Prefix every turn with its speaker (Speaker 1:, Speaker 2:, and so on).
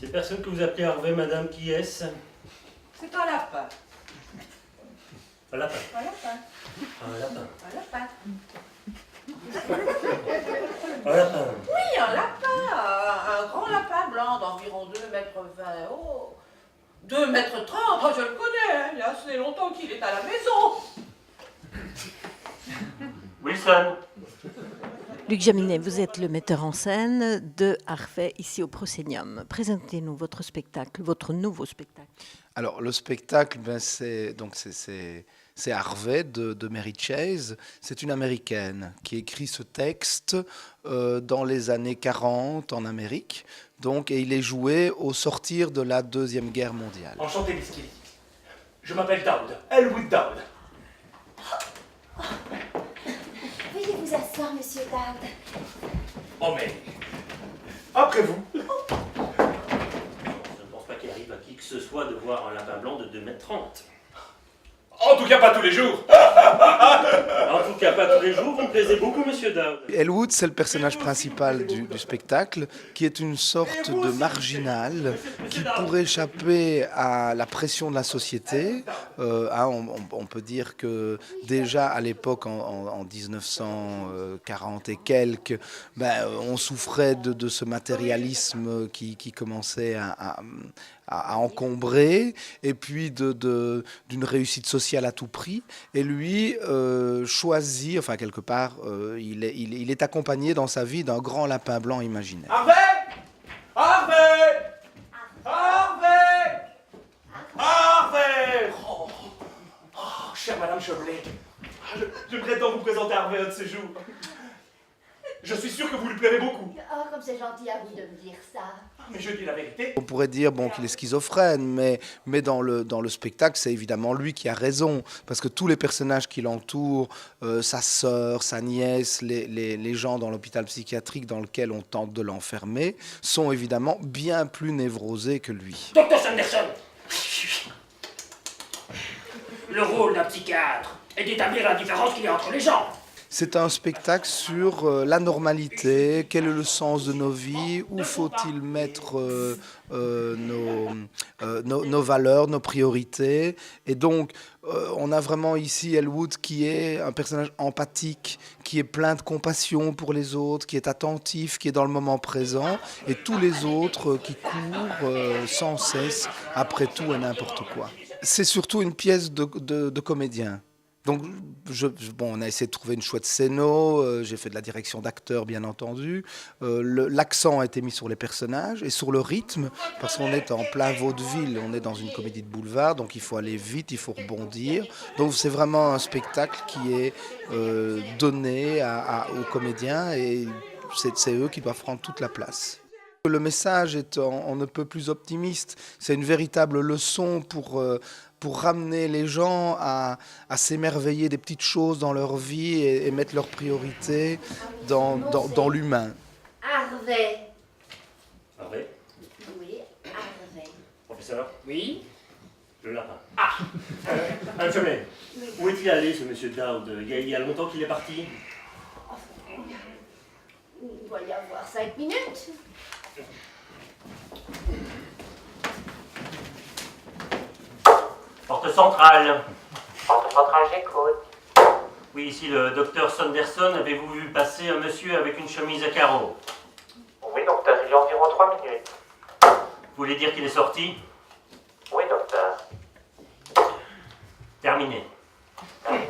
Speaker 1: Ces personnes que vous appelez Harvey, madame, qui est-ce?
Speaker 2: C'est un lapin.
Speaker 1: Un lapin.
Speaker 2: Un lapin.
Speaker 1: Un lapin.
Speaker 2: Un lapin.
Speaker 1: Un lapin.
Speaker 2: Oui, un lapin. Un grand lapin blanc d'environ 2,20 mètres haut. 2,30 mètres, oh, je le connais. Hein. Il y a assez longtemps qu'il est à la maison.
Speaker 1: Wilson.
Speaker 3: Luc Jaminet, vous êtes le metteur en scène de Harvey ici au Proscenium. Présentez-nous votre spectacle, votre nouveau spectacle.
Speaker 4: Alors le spectacle, c'est Harvey de Mary Chase. C'est une Américaine qui écrit ce texte dans les années 40 en Amérique. Donc, et il est joué au sortir de la Deuxième Guerre mondiale.
Speaker 1: Enchanté, Miss Kelly. Je m'appelle Dowd, Elwood Dowd.
Speaker 5: Veuillez vous asseoir, monsieur Dowd.
Speaker 1: Oh mais, après vous. Je ne pense pas qu'il arrive à qui que ce soit de voir un lapin blanc de 2,30 mètres.
Speaker 6: En tout cas, pas tous les jours.
Speaker 1: En tout cas, pas tous les jours, vous me plaisez beaucoup, monsieur Dowd.
Speaker 4: Elwood, c'est le personnage principal du spectacle, qui est une sorte de marginal qui pourrait échapper à la pression de la société. On peut dire que déjà à l'époque, en 1940 et quelques, on souffrait de ce matérialisme qui commençait à encombrer, et puis d'une réussite sociale à tout prix. Et lui choisit, enfin quelque part, il est accompagné dans sa vie d'un grand lapin blanc imaginaire.
Speaker 6: Harvey! Harvey! Harvey! Harvey! Chère Madame Chevrolet, je voudrais donc vous présenter Harvey un de ces jours. Je suis sûr que vous lui plairez beaucoup.
Speaker 5: Oh, comme c'est gentil à vous de me dire ça.
Speaker 6: Mais je dis la vérité.
Speaker 4: On pourrait dire qu'il est schizophrène, mais dans le spectacle, c'est évidemment lui qui a raison, parce que tous les personnages qui l'entourent, sa sœur, sa nièce, les gens dans l'hôpital psychiatrique dans lequel on tente de l'enfermer, sont évidemment bien plus névrosés que lui.
Speaker 1: Docteur Sanderson, le rôle d'un psychiatre est d'établir la différence qu'il y a entre les gens.
Speaker 4: C'est un spectacle sur la normalité, quel est le sens de nos vies, où faut-il mettre nos valeurs, nos priorités. Et donc, on a vraiment ici Elwood qui est un personnage empathique, qui est plein de compassion pour les autres, qui est attentif, qui est dans le moment présent, et tous les autres qui courent sans cesse après tout et n'importe quoi. C'est surtout une pièce de comédien. Donc, on a essayé de trouver une chouette scéno, j'ai fait de la direction d'acteur, bien entendu. L'accent a été mis sur les personnages et sur le rythme, parce qu'on est en plein vaudeville, on est dans une comédie de boulevard, donc il faut aller vite, il faut rebondir. Donc, c'est vraiment un spectacle qui est donné aux comédiens, et c'est eux qui doivent prendre toute la place. Le message est on ne peut plus optimiste, c'est une véritable leçon pour ramener les gens à s'émerveiller des petites choses dans leur vie et mettre leurs priorités dans l'humain.
Speaker 5: Harvey.
Speaker 1: Harvey?
Speaker 5: Oui, Harvey.
Speaker 1: Professeur?
Speaker 2: Oui.
Speaker 1: Le lapin. Ah! Un chemin. Où est-il allé, ce monsieur Dowd? Il y a longtemps qu'il est parti?
Speaker 5: Il doit y avoir 5 minutes.
Speaker 1: Porte centrale.
Speaker 7: Porte centrale, j'écoute.
Speaker 1: Oui, ici le docteur Sanderson. Avez-vous vu passer un monsieur avec une chemise à carreaux?
Speaker 7: Oui, docteur, il y a environ 3 minutes.
Speaker 1: Vous voulez dire qu'il est sorti?
Speaker 7: Oui, docteur.
Speaker 1: Terminé.
Speaker 7: Terminé.